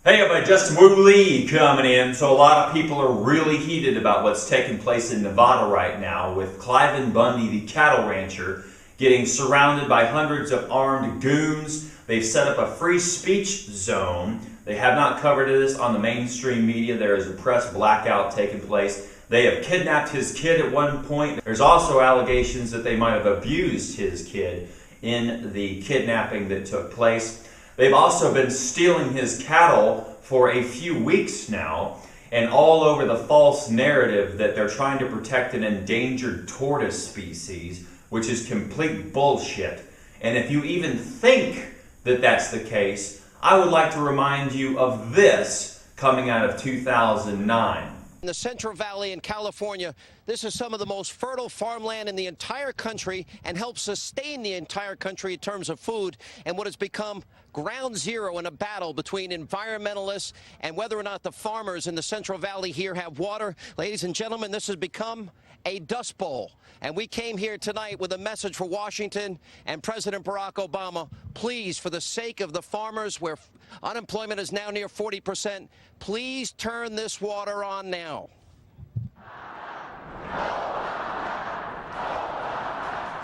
Hey everybody, Justin Wu Lee coming in. So a lot of people are really heated about what's taking place in Nevada right now with Cliven Bundy, the cattle rancher, getting surrounded by hundreds of armed goons. They've set up a free speech zone. They have not covered this on the mainstream media. There is a press blackout taking place. They have kidnapped his kid at one point. There's also allegations that they might have abused his kid in the kidnapping that took place. They've also been stealing his cattle for a few weeks now, and all over the false narrative that they're trying to protect an endangered tortoise species, which is complete bullshit. And if you even think that that's the case, I would like to remind you of this coming out of 2009. In the Central Valley in California, this is some of the most fertile farmland in the entire country and helps sustain the entire country in terms of food, and what has become ground zero in a battle between environmentalists and whether or not the farmers in the Central Valley here have water. Ladies and gentlemen, this has become a dust bowl. And we came here tonight with a message for Washington and President Barack Obama. Please, for the sake of the farmers, where unemployment is now near 40%, please turn this water on now.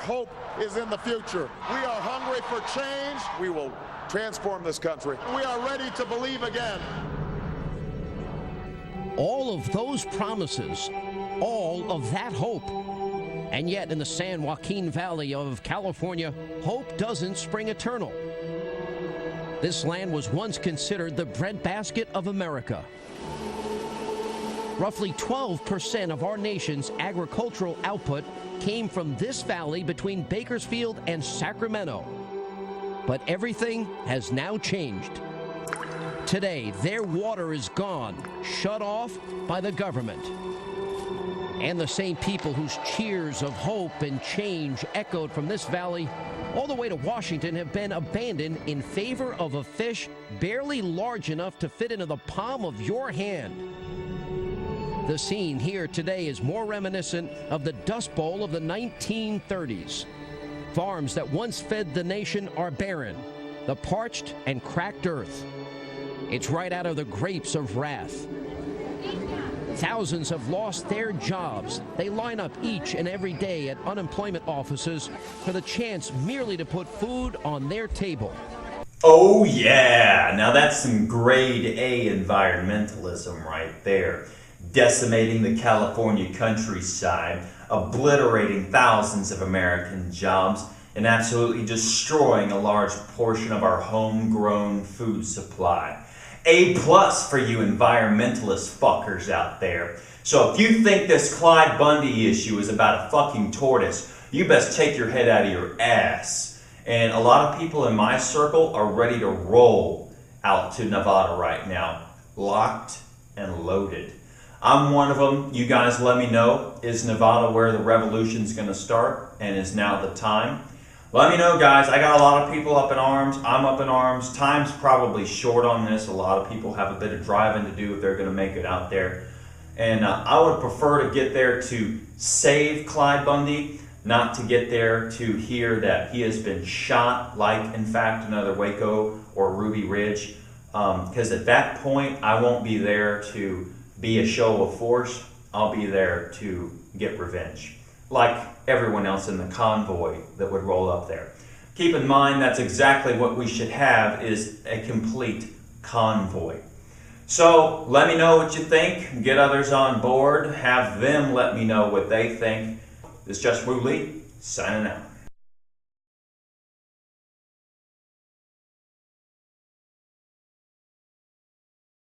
Hope is in the future. We are hungry for change. We will transform this country. We are ready to believe again. All of those promises, all of that hope. And yet in the San Joaquin Valley of California, hope doesn't spring eternal. This land was once considered the breadbasket of America. Roughly 12% of our nation's agricultural output came from this valley between Bakersfield and Sacramento. But everything has now changed. Today, their water is gone, shut off by the government. And the same people whose cheers of hope and change echoed from this valley all the way to Washington have been abandoned in favor of a fish barely large enough to fit into the palm of your hand. The scene here today is more reminiscent of the Dust Bowl of the 1930s. Farms that once fed the nation are barren, the parched and cracked earth. It's right out of the grapes of wrath. Thousands have lost their jobs. They line up each and every day at unemployment offices for the chance merely to put food on their table. Oh yeah, now that's some grade A environmentalism right there. Decimating the California countryside, obliterating thousands of American jobs, and absolutely destroying a large portion of our homegrown food supply. A+ for you environmentalist fuckers out there. So if you think this Clyde Bundy issue is about a fucking tortoise, you best take your head out of your ass. And a lot of people in my circle are ready to roll out to Nevada right now, locked and loaded. I'm one of them. You guys let me know. Is Nevada where the revolution's going to start? And is now the time? Let me know, guys. I got a lot of people up in arms. I'm up in arms. Time's probably short on this. A lot of people have a bit of driving to do if they're going to make it out there. And I would prefer to get there to save Clyde Bundy, not to get there to hear that he has been shot, like, in fact, another Waco or Ruby Ridge. Because at that point, I won't be there to be a show of force. I'll be there to get revenge, like everyone else in the convoy that would roll up there. Keep in mind, that's exactly what we should have, is a complete convoy. So let me know what you think. Get others on board. Have them let me know what they think. This is Justin Wu Lee, signing out.